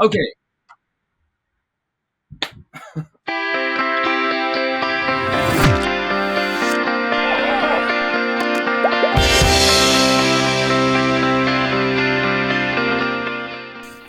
Okay.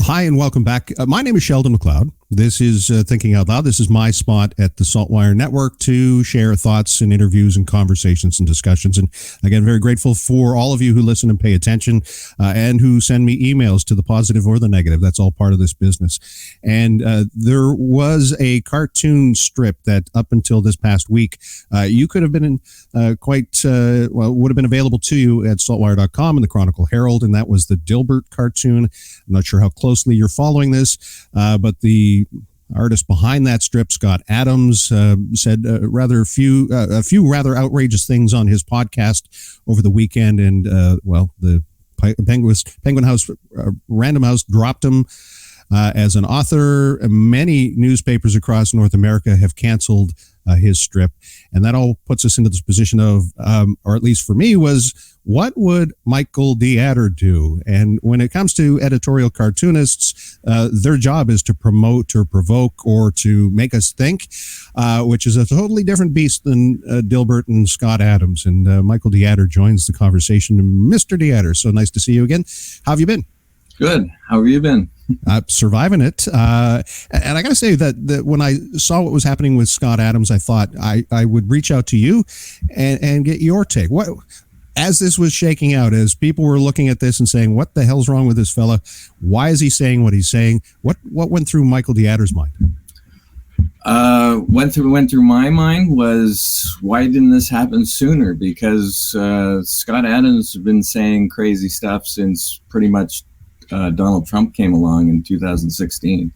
Hi, and welcome back. My name is Sheldon McLeod. This is Thinking Out Loud. This is my spot at the SaltWire Network to share thoughts and interviews and conversations and discussions. And again, very grateful for all of you who listen and pay attention and who send me emails to the positive or the negative. That's all part of this business. And there was a cartoon strip that up until this past week, you could have been would have been available to you at saltwire.com and the Chronicle Herald. And that was the Dilbert cartoon. I'm not sure how closely you're following this, but the artist behind that strip, Scott Adams, said a few rather outrageous things on his podcast over the weekend, and the Penguin House, Random House dropped him as an author. Many newspapers across North America have canceled his strip, and that all puts us into this position of, or at least for me, was what would Michael D. Adder do? And when it comes to editorial cartoonists, their job is to promote or provoke or to make us think, which is a totally different beast than Dilbert and Scott Adams. And Michael D. Adder joins the conversation. Mr. D. Adder, so nice to see you again. How have you been? Good. How have you been? Surviving it. And I got to say that when I saw what was happening with Scott Adams, I thought I would reach out to you and get your take. What, as this was shaking out, as people were looking at this and saying, what the hell's wrong with this fella? Why is he saying what he's saying? What went through Michael D. Adder's mind? Went through my mind was, why didn't this happen sooner? Because Scott Adams has been saying crazy stuff since pretty much Donald Trump came along in 2016.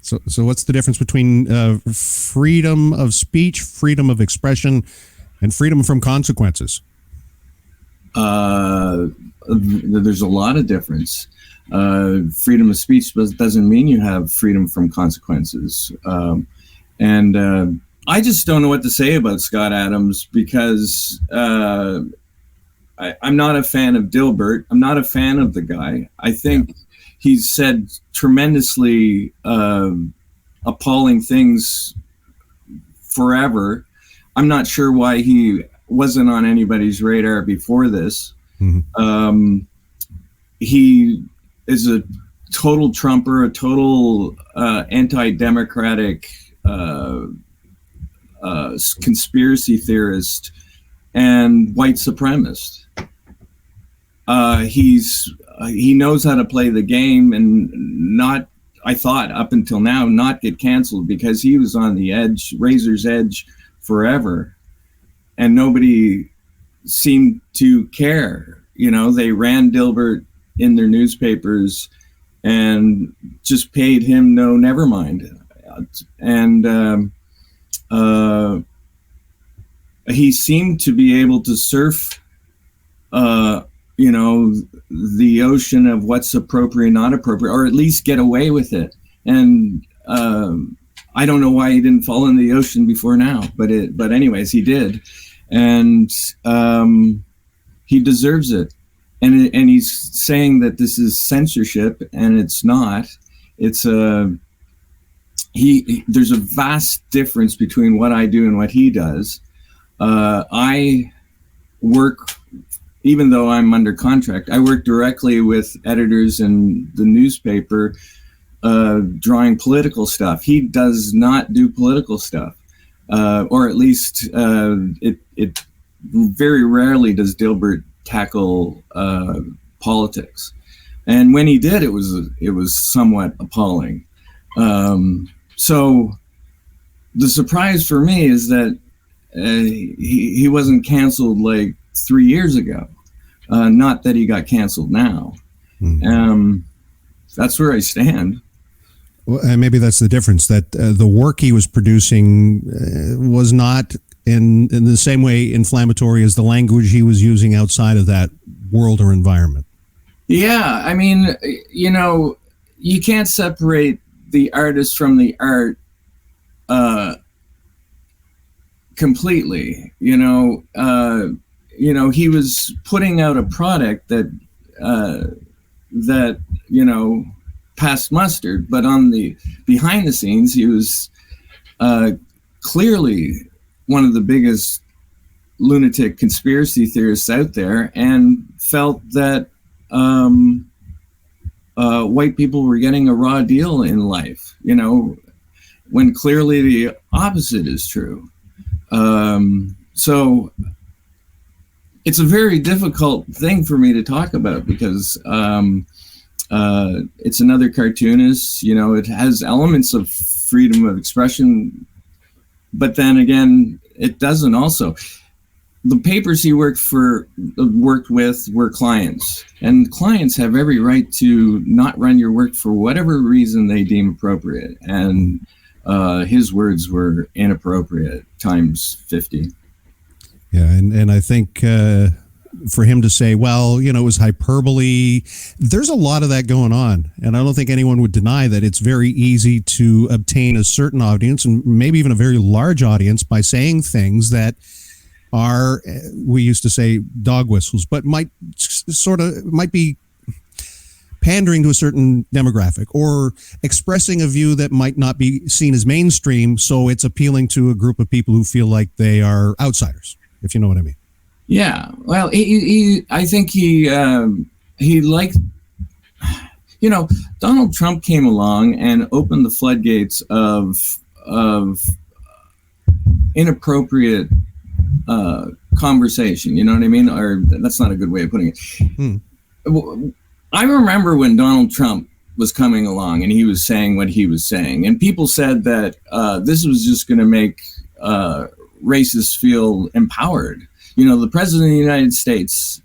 So what's the difference between freedom of speech, freedom of expression, and freedom from consequences? There's a lot of difference. Freedom of speech doesn't mean you have freedom from consequences. And I just don't know what to say about Scott Adams, because I'm not a fan of Dilbert. I'm not a fan of the guy. I think he's said tremendously appalling things forever. I'm not sure why he wasn't on anybody's radar before this. Mm-hmm. He is a total Trumper, a total anti-democratic conspiracy theorist and white supremacist. He knows how to play the game and not, I thought up until now, not get canceled, because he was on the edge, razor's edge forever, and nobody seemed to care. You know, they ran Dilbert in their newspapers and just paid him no never mind. And he seemed to be able to surf the ocean of what's appropriate, not appropriate, or at least get away with it. And I don't know why he didn't fall in the ocean before now, but anyways, he did. And he deserves it. And he's saying that this is censorship, and it's not. It's there's a vast difference between what I do and what he does. I work, even though I'm under contract, I work directly with editors in the newspaper, drawing political stuff. He does not do political stuff, or at least it very rarely does Dilbert tackle politics. And when he did, it was somewhat appalling. So the surprise for me is that he wasn't canceled like 3 years ago. Not that he got canceled now. Mm-hmm. That's where I stand. Well, and maybe that's the difference, that the work he was producing was not in the same way inflammatory as the language he was using outside of that world or environment. Yeah, I mean, you can't separate the artist from the art completely. He was putting out a product that that, passed mustard. But on the behind the scenes, he was clearly one of the biggest lunatic conspiracy theorists out there, and felt that white people were getting a raw deal in life, when clearly the opposite is true. So it's a very difficult thing for me to talk about, because it's another cartoonist. It has elements of freedom of expression, but then again, it doesn't also. The papers he worked with were clients, and clients have every right to not run your work for whatever reason they deem appropriate. And his words were inappropriate times 50. Yeah, and I think for him to say, well, it was hyperbole, there's a lot of that going on. And I don't think anyone would deny that it's very easy to obtain a certain audience, and maybe even a very large audience, by saying things that are, we used to say, dog whistles, but might be pandering to a certain demographic, or expressing a view that might not be seen as mainstream, so it's appealing to a group of people who feel like they are outsiders, if you know what I mean. Yeah, well, I think he liked, Donald Trump came along and opened the floodgates of inappropriate conversation. You know what I mean? Or that's not a good way of putting it. I remember when Donald Trump was coming along and he was saying what he was saying, and people said that this was just going to make racists feel empowered. The president of the United States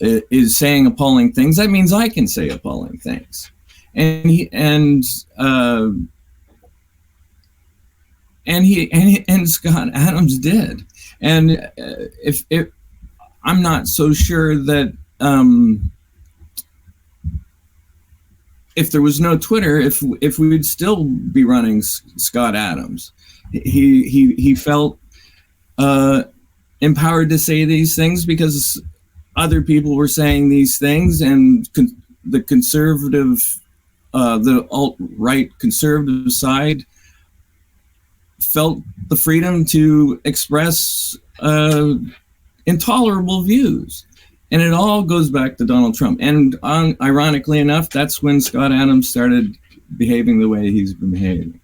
is saying appalling things. That means I can say appalling things, and Scott Adams did. And if I'm not so sure that if there was no Twitter, if we would still be running Scott Adams. He felt empowered to say these things because other people were saying these things, and the conservative, the alt-right conservative side felt the freedom to express intolerable views. And it all goes back to Donald Trump. And ironically enough, that's when Scott Adams started behaving the way he's been behaving.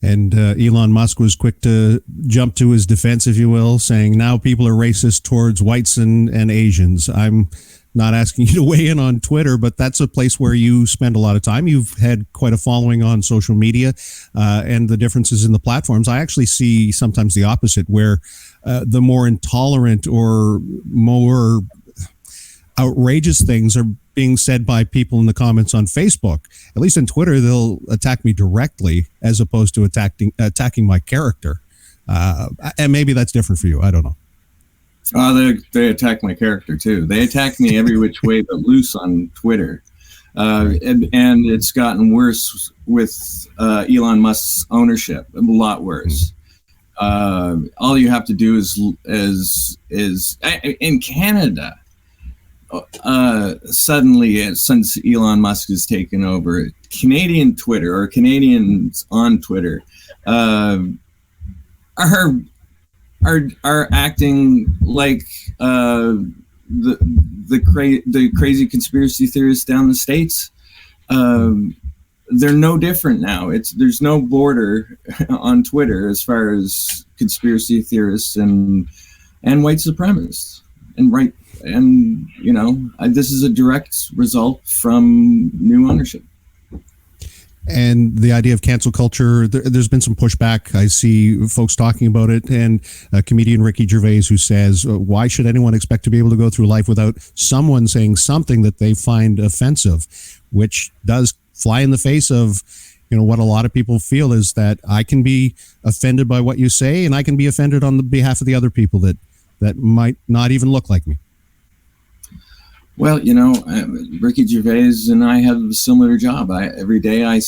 And Elon Musk was quick to jump to his defense, if you will, saying now people are racist towards whites and Asians. I'm not asking you to weigh in on Twitter, but that's a place where you spend a lot of time. You've had quite a following on social media and the differences in the platforms. I actually see sometimes the opposite, where the more intolerant or more outrageous things are being said by people in the comments on Facebook. At least on Twitter, they'll attack me directly as opposed to attacking my character. And maybe that's different for you. I don't know. They attack my character too. They attack me every which way but loose on Twitter. And it's gotten worse with Elon Musk's ownership, a lot worse. All you have to do is in Canada, suddenly, since Elon Musk has taken over, Canadian Twitter, or Canadians on Twitter, are acting like the crazy conspiracy theorists down the States. They're no different now. There's no border on Twitter as far as conspiracy theorists and white supremacists and right. And this is a direct result from new ownership. And the idea of cancel culture, there's been some pushback. I see folks talking about it, and comedian Ricky Gervais, who says, why should anyone expect to be able to go through life without someone saying something that they find offensive, which does fly in the face of, what a lot of people feel is that I can be offended by what you say, and I can be offended on the behalf of the other people that might not even look like me. Well, Ricky Gervais and I have a similar job. Every day I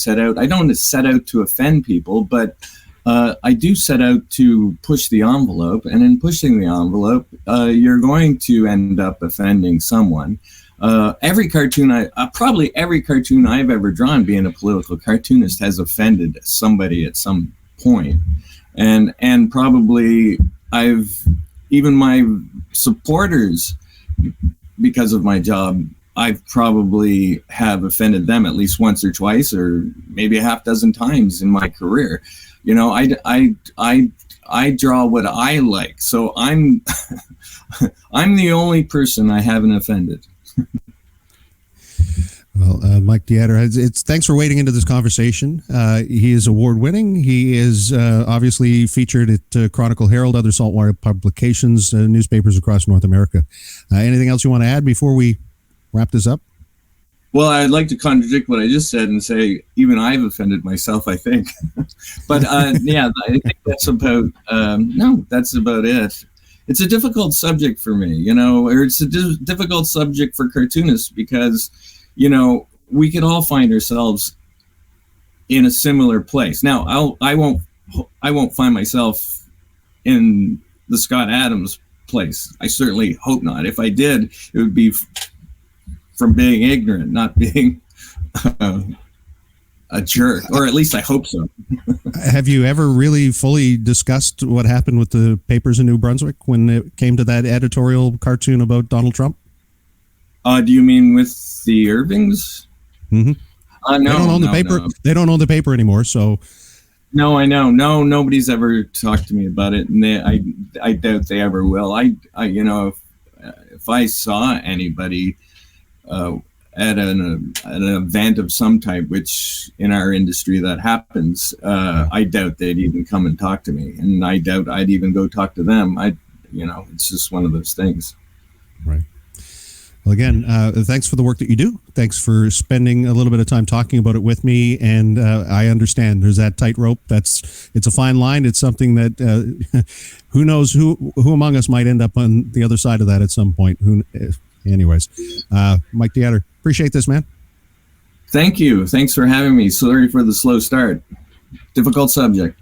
don't set out to offend people, but I do set out to push the envelope, and in pushing the envelope, you're going to end up offending someone. Every cartoon probably every cartoon I've ever drawn, being a political cartoonist, has offended somebody at some point. And probably even my supporters, because of my job, I've probably have offended them at least once or twice, or maybe a half dozen times in my career. You know, I draw what I like, so I'm I'm the only person I haven't offended. Well, Mike Dieter, thanks for wading into this conversation. He is award-winning. He is obviously featured at Chronicle Herald, other SaltWire publications, newspapers across North America. Anything else you want to add before we wrap this up? Well, I'd like to contradict what I just said and say even I've offended myself, I think. But yeah, I think that's about that's about it. It's a difficult subject for me, you know, or it's a difficult subject for cartoonists because, you know, we could all find ourselves in a similar place. Now, I won't find myself in the Scott Adams place. I certainly hope not. If I did, it would be from being ignorant, not being a jerk, or at least I hope so. Have you ever really fully discussed what happened with the papers in New Brunswick when it came to that editorial cartoon about Donald Trump? Do you mean with the Irvings? Mm-hmm. No, they don't own the paper. No. They don't own the paper anymore. So, no, I know. No, nobody's ever talked to me about it, and I doubt they ever will. I you know, if I saw anybody at an event of some type, which in our industry that happens, I doubt they'd even come and talk to me, and I doubt I'd even go talk to them. You know, it's just one of those things. Right. Well, again, thanks for the work that you do. Thanks for spending a little bit of time talking about it with me. And I understand there's that tightrope. It's a fine line. It's something that who knows who among us might end up on the other side of that at some point. Anyways, Mike Dieter, appreciate this, man. Thank you. Thanks for having me. Sorry for the slow start. Difficult subject.